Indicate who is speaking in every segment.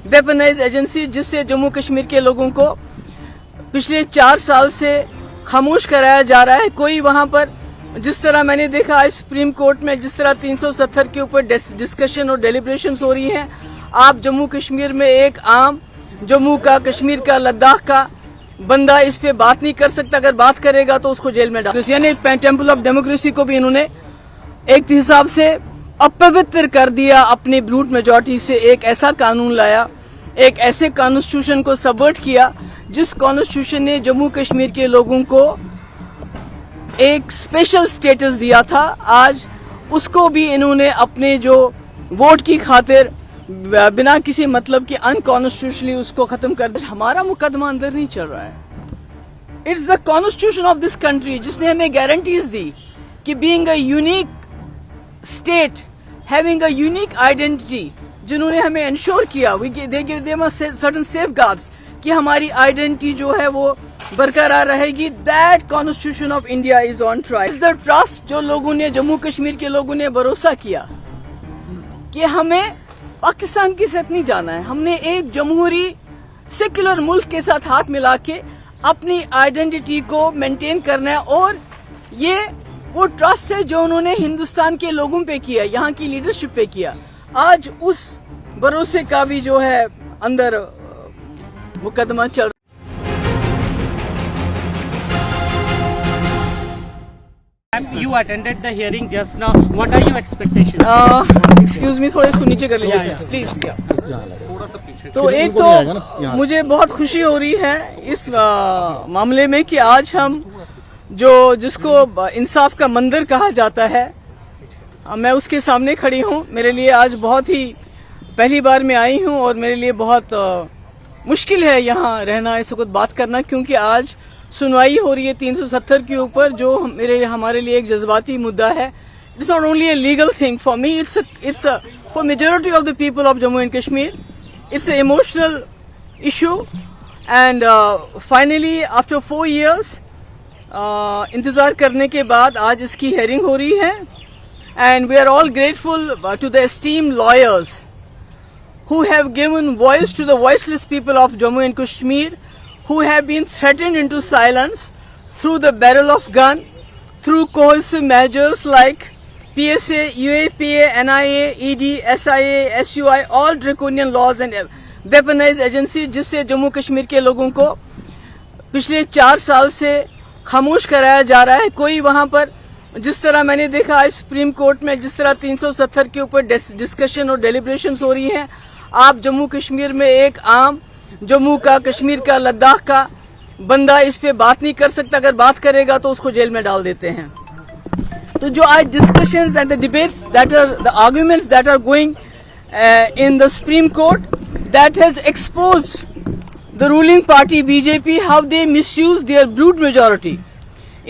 Speaker 1: Weaponise agency जिससे जम्मू कश्मीर के लोगों को पिछले 4 साल से खामोश कराया जा रहा है। कोई वहां पर जिस तरह मैंने देखा आज सुप्रीम कोर्ट में जिस तरह 370 के ऊपर डिस्कशन और डेलिब्रेशंस हो रही हैं, आप जम्मू कश्मीर में एक आम जम्मू का, कश्मीर का, लद्दाख का बंदा इस पे बात नहीं कर सकता। अगर बात करेगा तो उसको जेल में डाल, यानी टेम्पल ऑफ डेमोक्रेसी को भी इन्होंने एक हिसाब से अपवित्र कर दिया। अपनी ब्रूट मेजॉरिटी से एक ऐसा कानून लाया, एक ऐसे कॉन्स्टिट्यूशन को सबवर्ट किया जिस कॉन्स्टिट्यूशन ने जम्मू कश्मीर के लोगों को एक स्पेशल स्टेटस दिया था। आज उसको भी इन्होंने अपने जो वोट की खातिर बिना किसी मतलब के अनकॉन्स्टिट्यूशनली उसको खत्म कर दिया। हमारा मुकदमा अंदर नहीं चल रहा है। It's the constitution of this country जिसने हमें गारंटीज दी कि being a unique state, having a unique identity, जिन्होंने हमें इंश्योर किया they give them certain safeguards कि हमारी आइडेंटिटी जो है वो बरकरार रहेगी। That constitution of India is on trial. Is the trust जो लोगों ने, जम्मू कश्मीर के लोगों ने भरोसा किया कि हमें पाकिस्तान के साथ नहीं जाना है, हमने एक जमहूरी सेक्युलर मुल्क के साथ हाथ मिला के अपनी आइडेंटिटी को मेंटेन करना है। और ये वो ट्रस्ट है जो उन्होंने हिंदुस्तान के लोगों पे किया, यहाँ की लीडरशिप पे किया। आज उस भरोसे का भी जो है अंदर मुकदमा चल।
Speaker 2: You attended the hearing just now. What are your expectations?
Speaker 1: Excuse me, थोड़ा इसको नीचे कर लीजिए प्लीज। तो एक तो मुझे बहुत खुशी हो रही है इस मामले में कि आज हम जिसको इंसाफ का मंदिर कहा जाता है, मैं उसके सामने खड़ी हूँ। मेरे लिए आज बहुत ही पहली बार मैं आई हूँ और मेरे लिए बहुत मुश्किल है यहाँ रहना, इस वक्त बात करना, क्योंकि आज सुनवाई हो रही है 370 के ऊपर जो हमारे लिए एक जज्बाती मुद्दा है। It's not only a legal thing for me, it's for majority of the people of Jammu and Kashmir, it's a emotional issue. And finally after 4 years इंतजार करने के बाद आज इसकी हेयरिंग हो रही है। And we are all grateful to the esteemed lawyers who have given voice to the voiceless people of Jammu and Kashmir, who have been threatened into silence through the barrel of gun, through coercive measures like PSA, UAPA, NIA, ED, SIA, SUI, all draconian laws and weaponized agency जिससे जम्मू कश्मीर के लोगों को पिछले 4 साल से खामोश कराया जा रहा है। कोई वहां पर जिस तरह मैंने देखा आज सुप्रीम कोर्ट में जिस तरह 370 के ऊपर डिस्कशन और डेलिब्रेशंस हो रही हैं, आप जम्मू कश्मीर में एक आम जम्मू का, कश्मीर का, लद्दाख का बंदा इस पे बात नहीं कर सकता। अगर बात करेगा तो उसको जेल में डाल देते हैं। तो जो आज discussions and the debates that are the arguments that are going in the Supreme Court, that has exposed the ruling party BJP how they misuse their brute majority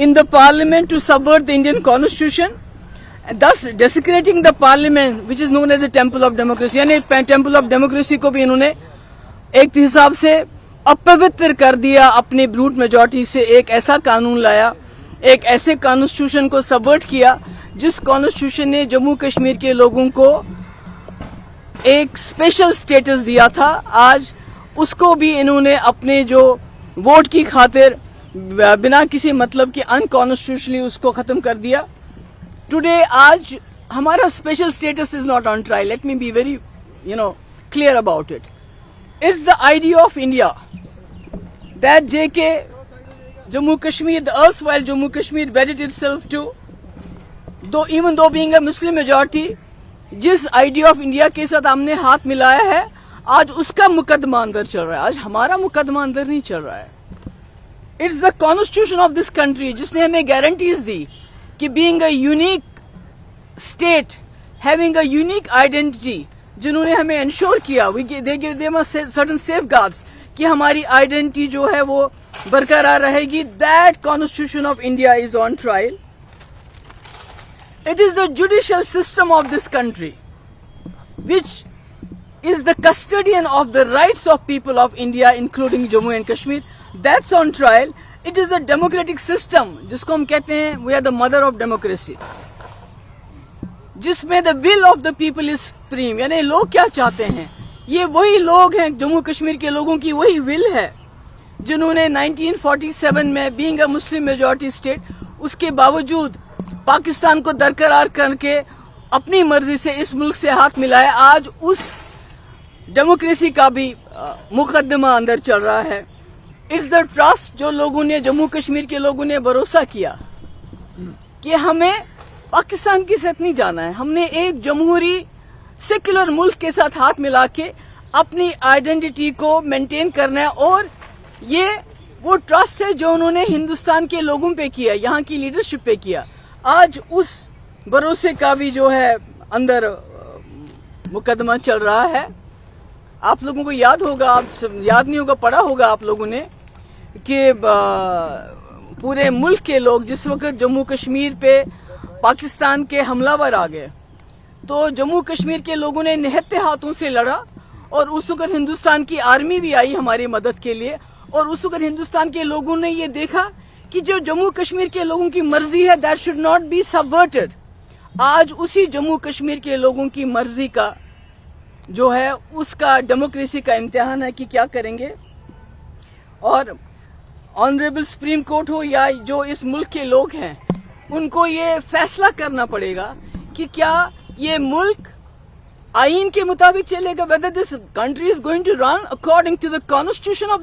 Speaker 1: in the parliament to subvert the Indian constitution, thus desecrating the parliament which is known as the temple of democracy। यानी temple of democracy को भी इन्होंने एक हिसाब से अपवित्र कर दिया। अपनी ब्रूट मेजॉरिटी से एक ऐसा कानून लाया, एक ऐसे कॉन्स्टिट्यूशन को सबवर्ट किया जिस कॉन्स्टिट्यूशन ने जम्मू कश्मीर के लोगों को एक स्पेशल स्टेटस दिया था। आज उसको भी इन्होंने अपने जो वोट की खातिर बिना किसी मतलब के अनकॉन्स्टिट्यूशनली उसको खत्म कर दिया। टुडे आज हमारा special status is not on trial. Let me be very clear about it. It's the idea of India that JK Jammu Kashmir, the erstwhile Jammu Kashmir wedded itself to, though even though being a Muslim majority, जिस idea of India के साथ हमने हाथ मिलाया है, आज उसका मुकदमा अंदर चल रहा है। आज हमारा मुकदमा अंदर नहीं चल रहा है। It's the constitution of this country जिसने हमें गारंटीज दी कि being a unique state, having a unique identity, जिन्होंने हमें इंश्योर किया they give them certain safeguards कि हमारी आइडेंटिटी जो है वो बरकरार रहेगी। That constitution of India is on trial. It is the judicial system of this country which is the custodian of the rights of people of India, including Jammu and Kashmir. That's on trial. It is a democratic system, जिसको हम कहते हैं we are the mother of democracy, जिसमें the will of the people is supreme। यानी लोग क्या चाहते हैं یہ وہی لوگ ہیں, جموں کشمیر کے لوگوں کی وہی ول ہے جنہوں نے 1947 میں being a Muslim majority state اس کے باوجود پاکستان کو درقرار کر کے اپنی مرضی سے اس ملک سے ہاتھ ملایا. آج اس ڈیموکریسی کا بھی مقدمہ اندر چل رہا ہے. اٹس دا ٹرسٹ جو لوگوں نے, جموں کشمیر کے لوگوں نے بھروسہ کیا کہ ہمیں پاکستان کے ساتھ نہیں جانا ہے, ہم نے ایک جمہوری سیکولر ملک کے ساتھ ہاتھ ملا کے اپنی آئیڈینٹی کو مینٹین کرنا ہے. اور یہ وہ ٹرسٹ ہے جو انہوں نے ہندوستان کے لوگوں پہ کیا, یہاں کی لیڈرشپ پہ کیا. آج اس بھروسے کا بھی جو ہے اندر مقدمہ چل رہا ہے. آپ لوگوں کو یاد ہوگا, یاد نہیں ہوگا, پڑھا ہوگا آپ لوگوں نے کہ پورے ملک کے لوگ جس وقت جموں کشمیر پہ پاکستان کے حملہ ور آ گئے تو جموں کشمیر کے لوگوں نے نہتے ہاتھوں سے لڑا, اور اس وقت ہندوستان کی آرمی بھی آئی ہماری مدد کے لیے. اور اس وقت ہندوستان کے لوگوں نے یہ دیکھا کہ جو جموں کشمیر کے لوگوں کی مرضی ہے دیٹ شوڈ ناٹ بی سبورٹڈ. آج اسی جموں کشمیر کے لوگوں کی مرضی کا جو ہے اس کا ڈیموکریسی کا امتحان ہے کہ کیا کریں گے. اور آنریبل سپریم کورٹ ہو یا جو اس ملک کے لوگ ہیں, ان کو یہ فیصلہ کرنا پڑے گا کہ کیا یہ ملک آئین کے مطابق چلے گا, whether this country is going to run according to the constitution of